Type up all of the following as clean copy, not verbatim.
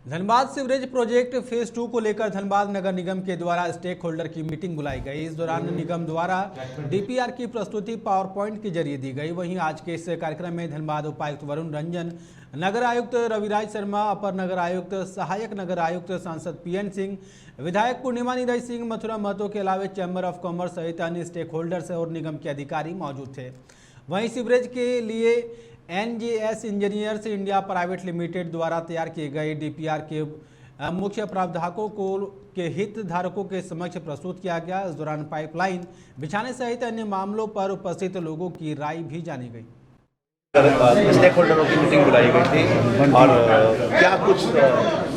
Dhanbad sewerage project phase 2 को लेकर धनबाद नगर निगम के द्वारा स्टेक होल्डर की मीटिंग बुलाई गई। इस दौरान निगम द्वारा डीपीआर की प्रस्तुति पावर पॉइंट के जरिए दी गई। वहीं आज के इस कार्यक्रम में धनबाद उपायुक्त वरुण रंजन, नगर आयुक्त रविराज शर्मा, अपर नगर आयुक्त, सहायक नगर आयुक्त सांसद पीएन सिंह, विधायक पूर्णिमा निधि सिंह, मथुरा महतो के अलावा चैम्बर ऑफ कॉमर्स सहित अन्य स्टेक होल्डर्स और निगम के अधिकारी मौजूद थे। वहीं सीवरेज के लिए NJS engineers India private limited द्वारा तैयार किए गए डीपीआर के मुख्य प्रावधानों को के हितधारकों के समक्ष प्रस्तुत किया गया। इस दौरान पाइपलाइन बिछाने सहित अन्य मामलों पर उपस्थित लोगों की राय भी जानी गई। स्टेक होल्डरों की मीटिंग बुलाई गई थी और क्या कुछ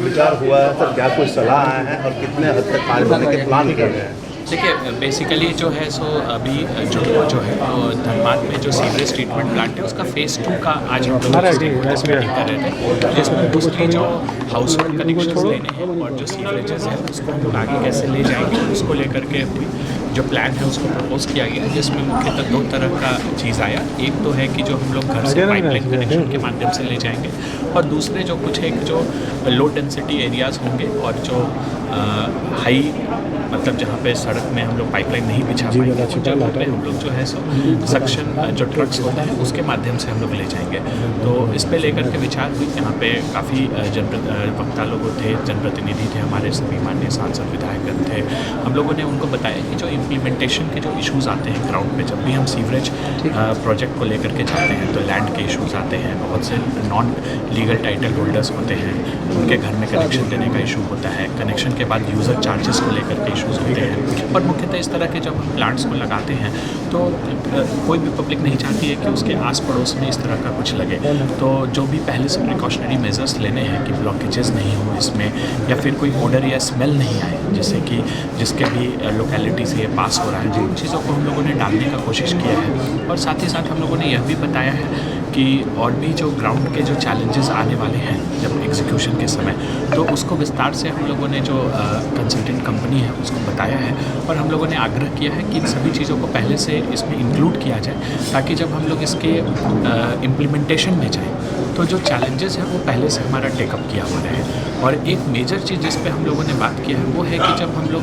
विचार हुआ है सर, क्या कुछ सलाह आए हैं और कितने हद तक कार्य करने के प्लान किए गए हैं? देखिए, बेसिकली जो है सो अभी जो है वो धनबाद में जो सीवरेज ट्रीटमेंट प्लांट है उसका फेज़ 2 का आज हम लोग मीटिंग कर रहे थे, जिसमें उसके जो हाउस होल्ड कनेक्शंस लेने हैं और जो सीवरेजेस है उसको हम लोग आगे कैसे ले जाएंगे उसको लेकर के जो प्लान है उसको प्रपोज किया गया, जिसमें मुख्यतः 2 तरह का चीज़ आया। एक तो है कि जो हम लोग घर से पाइपलाइन कनेक्शन के माध्यम से ले जाएंगे और दूसरे जो कुछ एक जो लो डेंसिटी एरियाज़ होंगे और जो हाई मतलब जहाँ पे सड़क में हम लोग पाइपलाइन नहीं बिछा पाएंगे उन जगहों पे हम लोग जो है सो सक्शन जो ट्रक्स होते हैं उसके माध्यम से हम लोग ले जाएंगे। तो इस पे लेकर के विचार हुई। यहाँ पे काफ़ी वक्ता लोग थे, जनप्रतिनिधि थे, हमारे सभी माननीय सांसद विधायक थे। हम लोगों ने उनको बताया कि जो इम्प्लीमेंटेशन के जो इशूज़ आते हैं ग्राउंड पे, जब भी हम सीवरेज प्रोजेक्ट को लेकर के जाते हैं तो लैंड के इशूज़ आते हैं, बहुत से नॉन लीगल टाइटल होल्डर्स होते हैं, उनके घर में कनेक्शन देने का इशू होता है, कनेक्शन के बाद यूज़र चार्जेस को लेकर के इशूज़ होते हैं। और मुख्यतः इस तरह के जब हम प्लांट्स को लगाते हैं तो कोई भी पब्लिक नहीं चाहती है कि उसके आस पड़ोस में इस तरह का कुछ लगे। तो जो भी पहले से प्रिकॉशनरी मेजर्स लेने हैं कि ब्लॉकेजेस नहीं हो इसमें या फिर कोई ओडर या स्मेल नहीं आए, जैसे कि जिसके भी लोकेलिटी से ये पास हो रहा है, उन चीज़ों को हम लोगों ने डालने का कोशिश किया है। और साथ ही साथ हम लोगों ने यह भी बताया है कि और भी जो ग्राउंड के जो चैलेंजेस आने वाले हैं जब एग्जीक्यूशन के समय, तो उसको विस्तार से हम लोगों ने जो कंसल्टेंट कंपनी है उसको बताया है और हम लोगों ने आग्रह किया है कि इन सभी चीज़ों को पहले से इसमें इंक्लूड किया जाए, ताकि जब हम लोग इसके इम्प्लीमेंटेशन में जाएं तो जो चैलेंजेस हैं वो पहले से हमारा टेकअप किया हुआ रहे। और एक मेजर चीज़ जिस पे हम लोगों ने बात किया है वो है कि जब हम लोग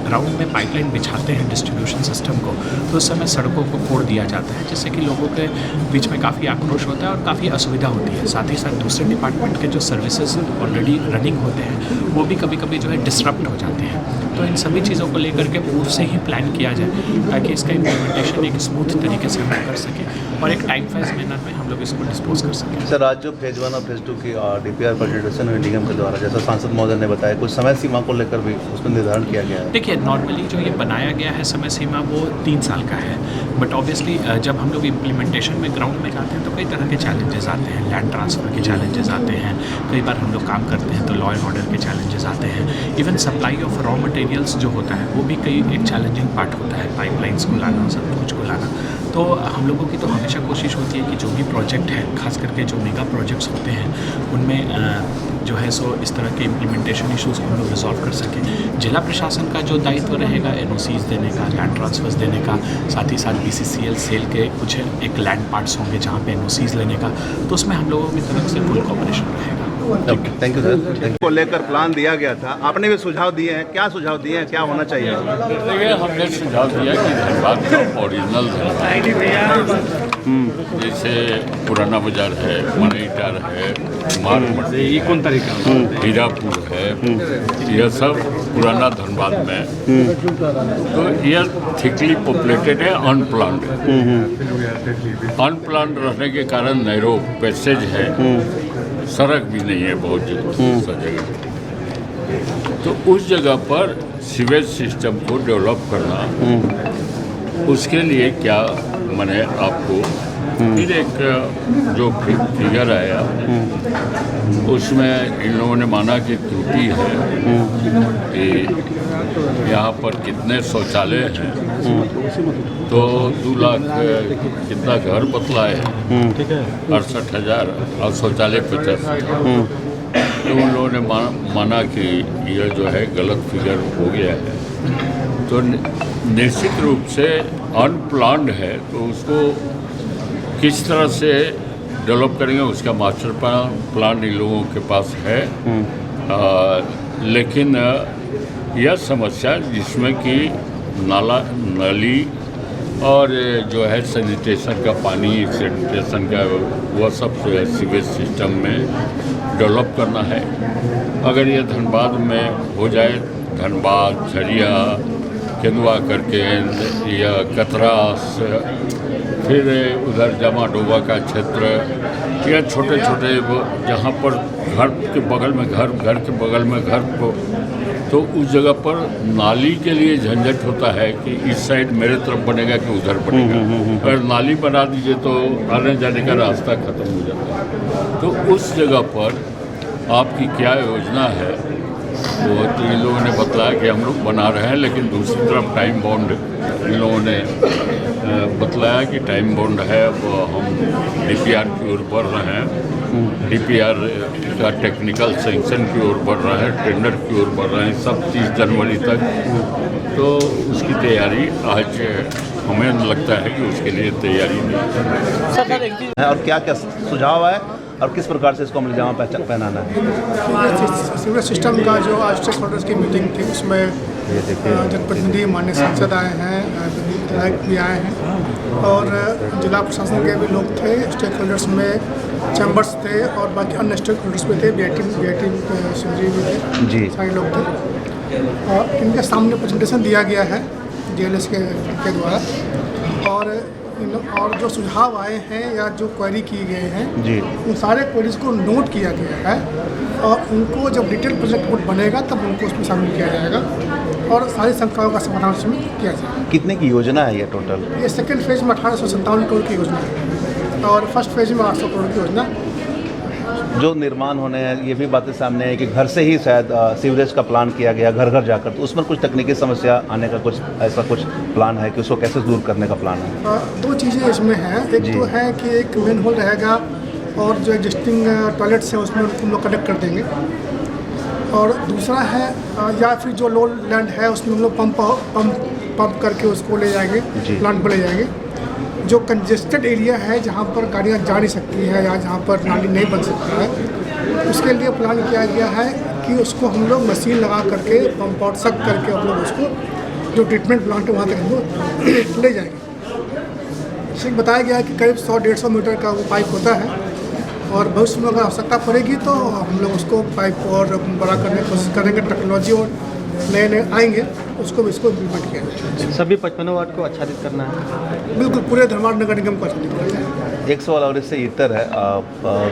ग्राउंड में पाइपलाइन बिछाते हैं डिस्ट्रीब्यूशन सिस्टम को, तो उस समय सड़कों को फोड़ दिया जाता है, जिससे कि लोगों के बीच में काफ़ी आक्रोश होता है और काफ़ी असुविधा होती है। साथ ही साथ दूसरे डिपार्टमेंट के जो सर्विसेज ऑलरेडी रनिंग होते हैं वो भी कभी कभी जो है डिसरप्ट हो जाते हैं। तो इन सभी चीज़ों को लेकर के पूर्व से ही प्लान किया जाए ताकि इसका इम्प्लीमेंटेशन एक स्मूथ तरीके से हम कर सकें और एक टाइम वाइज मैनर में हम लोग इसको डिस्पोज कर सकें। सर, आज जो फेज 1 और फेज 2 की डीपीआर प्रेजेंटेशन हुई निगम के द्वारा, जैसा सांसद महोदय ने बताया, कुछ समय सीमा को लेकर भी उसमें निर्धारण किया गया है। देखिए, नॉर्मली जो ये बनाया गया है समय सीमा वो 3 साल का है, बट ऑब्वियसली जब हम लोग इम्प्लीमेंटेशन में ग्राउंड में जाते हैं तो कई तरह के चैलेंजेस आते हैं, लैंड ट्रांसफ़र के चैलेंजेस आते हैं, कई बार हम लोग काम करते हैं तो लॉ एंड ऑर्डर के चैलेंजेस आते हैं, even supply of raw materials जो होता है वो भी कई एक चैलेंजिंग पार्ट होता है, पाइपलाइंस को लाना, सब कुछ को लाना। तो हम लोगों की तो हमेशा कोशिश होती है कि जो भी प्रोजेक्ट है, खास करके जो मेगा प्रोजेक्ट्स होते हैं उनमें जो है सो इस तरह के इम्प्लीमेंटेशन इश्यूज़ को हम लोग रिजॉल्व कर सकें। जिला प्रशासन का जो दायित्व रहेगा NOCs देने का, लैंड ट्रांसफर्स देने का, साथ ही साथ BCCL सेल के कुछ एक लैंड पार्ट्स होंगे जहाँ पे NOCs लेने का, तो उसमें हम लोगों की तरफ से फुल कोऑपरेशन रहेगा। Thank you sir. को लेकर प्लान दिया गया था, आपने भी सुझाव दिए हैं, क्या सुझाव दिए हैं, क्या होना चाहिए? देखिए, हमने सुझाव दिया कि धनबाद का ओरिजिनल जैसे पुराना बाजार है, मनीटार है, ये कौन तरीका हीरापुर है, यह सब पुराना धनबाद में, तो यह थिकली पॉपुलेटेड है, अनप्लान्ड रहने के कारण नैरो पैसेज है, सड़क भी नहीं है बहुत जगह, तो उस जगह पर सीवेज सिस्टम को डेवलप करना, उसके लिए क्या मैंने आपको फिर एक जो फिगर आया उसमें इन लोगों ने माना कि त्रुटि है कि यहाँ पर कितने शौचालय हैं, तो 2 लाख कितना घर बतलाए 68,000 और शौचालय 50,000, तो उन लोगों ने माना कि यह जो है गलत फिगर हो गया है। तो निश्चित रूप से अनप्लान्ड है, तो उसको किस तरह से डेवलप करेंगे उसका मास्टर प्लान इन लोगों के पास है लेकिन यह समस्या जिसमें कि नाला नली और जो है सैनिटेशन का पानी, सैनिटेशन का वह सब जो है सीवेज सिस्टम में डेवलप करना है। अगर ये धनबाद में हो जाए, धनबाद, झरिया, केंदुआ करके या कतरास, फिर उधर जमा डोबा का क्षेत्र या छोटे छोटे जहाँ पर घर के बगल में घर के बगल में घर को, तो उस जगह पर नाली के लिए झंझट होता है कि इस साइड मेरे तरफ बनेगा कि उधर बनेगा। अगर नाली बना दीजिए तो आने जाने का रास्ता खत्म हो जाता है। तो उस जगह पर आपकी क्या योजना है वो तो इन लोगों ने बताया कि हम लोग बना रहे हैं, लेकिन दूसरी तरफ टाइम बाउंड इन लोगों ने बतलाया कि टाइम बाउंड है, वो हम डीपीआर की ओर बढ़ रहे हैं, डीपीआर का टेक्निकल सेंक्शन की ओर बढ़ रहा है, टेंडर की ओर बढ़ रहे हैं, सब 30 जनवरी तक। तो उसकी तैयारी आज हमें लगता है कि उसके लिए तैयारी नहीं है। और क्या क्या सुझाव है और किस प्रकार से इसको अमली जामा पहनाना है? सीवरेज सिस्टम का जो आज स्टेक होल्डर्स की मीटिंग थी उसमें जनप्रतिनिधि, माननीय सांसद आए हैं, विधायक भी आए हैं और जिला प्रशासन के भी लोग थे। स्टेक होल्डर्स में चैम्बर्स थे और बाकी अन्य स्टेक होल्डर्स भी थे, BIT सिंधी भी थे जी, सारे लोग थे। और इनके सामने प्रेजेंटेशन दिया गया है DLS के द्वारा और जो सुझाव आए हैं या जो क्वेरी किए गए हैं जी, उन सारे क्वेरीज को नोट किया गया है और उनको जब डिटेल प्रोजेक्ट रिपोर्ट बनेगा तब उनको उसमें शामिल किया जाएगा और सारी शंकाओं का समाधान उसमें किया जाएगा। कितने की योजना है ये टोटल? ये सेकेंड फेज में 1857 करोड़ की योजना है और फर्स्ट फेज में 800 करोड़ की योजना। जो निर्माण होने हैं ये भी बातें सामने है कि घर से ही शायद सीवरेज का प्लान किया गया घर घर जाकर, तो उसमें कुछ तकनीकी समस्या आने का कुछ ऐसा कुछ प्लान है कि उसको कैसे दूर करने का प्लान है? दो चीज़ें इसमें हैं। एक तो है कि एक मेन होल रहेगा और जो एग्जिस्टिंग टॉयलेट्स हैं उसमें हम लोग कनेक्ट कर देंगे और दूसरा है या फिर जो लो लैंड है उसमें हम लोग पंप करके उसको ले जाएंगे, प्लांट पर ले जाएंगे। जो कंजेस्टेड एरिया है जहाँ पर गाड़ियाँ जा नहीं सकती है या जहाँ पर नाली नहीं बन सकती है, उसके लिए प्लान किया गया है कि उसको हम लोग मशीन लगा करके पंप आउट सक करके हम लोग उसको जो ट्रीटमेंट प्लांट है वहाँ तक हम लोग ले जाएंगे। इसे बताया गया है कि करीब 100-150 मीटर का वो पाइप होता है और भविष्य में अगर आवश्यकता पड़ेगी तो हम लोग उसको पाइप और बड़ा करने की कोशिश करेंगे। टेक्नोलॉजी और नए आएंगे उसको भी इसको इम्प्लीमेंट किया जाए। सभी 55 वार्ड को आच्छादित करना है। बिल्कुल पूरे धनबाद नगर निगम को आच्छादित करना है। एक सवाल और इससे इतर है,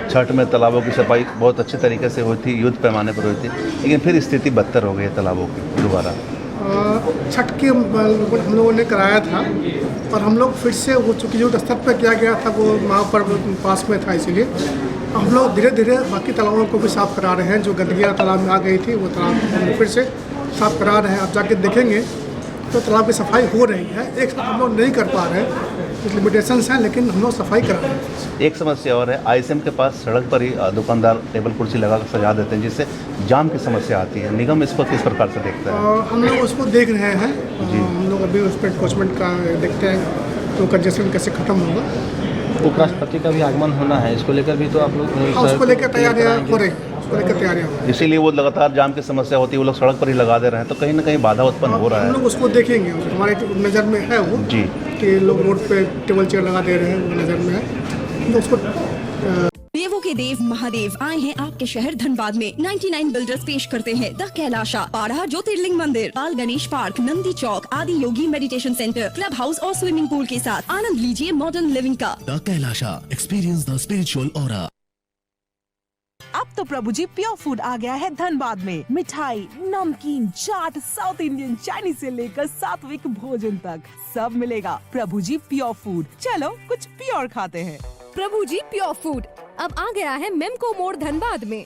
छठ में तालाबों की सफाई बहुत अच्छे तरीके से हुई थी, युद्ध पैमाने पर हुई थी, लेकिन फिर स्थिति बदतर हो गई है तालाबों की दोबारा। छठ के हम लोगों ने कराया था और हम लोग फिर से वो चूँकि युद्ध स्तर पर किया गया था वो महापर्व पास में था, इसीलिए हम लोग धीरे धीरे बाकी तालाबों को भी साफ़ करा रहे हैं। जो गंदगियाँ तालाब में आ गई थी वो तालाब हम फिर से साफ़ करा रहे हैं। आप जाके देखेंगे तो तालाब की सफाई हो रही है। एक साथ हम लोग नहीं कर पा रहे हैं, कुछ लिमिटेशंस हैं, लेकिन हम लोग सफाई करा रहे हैं। एक समस्या और है, ISM के पास सड़क पर ही दुकानदार टेबल कुर्सी लगा कर सजा देते हैं जिससे जाम की समस्या आती है। निगम इसको किस प्रकार से देखता है? हम लोग उसको देख रहे हैं। हम लोग अभी उस पर एनफोर्समेंट का देखते हैं तो कंजेशन कैसे ख़त्म होगा। उपराष्ट्रपति का भी आगमन होना है, इसको लेकर भी तो आप लोग उसको लेकर तैयारियाँ हो रही हैं, उसको लेकर तैयारियाँ हो रही हैं। इसीलिए वो लगातार जाम की समस्या होती है, वो लोग सड़क पर ही लगा दे रहे हैं, तो कहीं ना कहीं बाधा उत्पन्न हो रहा है। हम लोग उसको देखेंगे, हमारे नज़र में है वो जी कि लोग रोड पे टेबल चेयर लगा दे रहे हैं, वो नज़र में है तो उसको। देवों के देव महादेव आए हैं आपके शहर धनबाद में। 99 बिल्डर्स पेश करते हैं द कैलाशा, पारा ज्योतिर्लिंग मंदिर, बाल गणेश पार्क, नंदी चौक, आदि योगी मेडिटेशन सेंटर, क्लब हाउस और स्विमिंग पूल के साथ आनंद लीजिए मॉडर्न लिविंग का। The Kailasa, experience the spiritual aura. अब तो प्रभु जी प्योर फूड आ गया है धनबाद में। मिठाई, नमकीन, चाट, साउथ इंडियन, चाइनीज से लेकर सात्विक भोजन तक सब मिलेगा। प्रभु जी प्योर फूड, चलो कुछ प्योर खाते हैं। प्रभु जी प्योर फूड अब आ गया है मेमको मोड़ धनबाद में।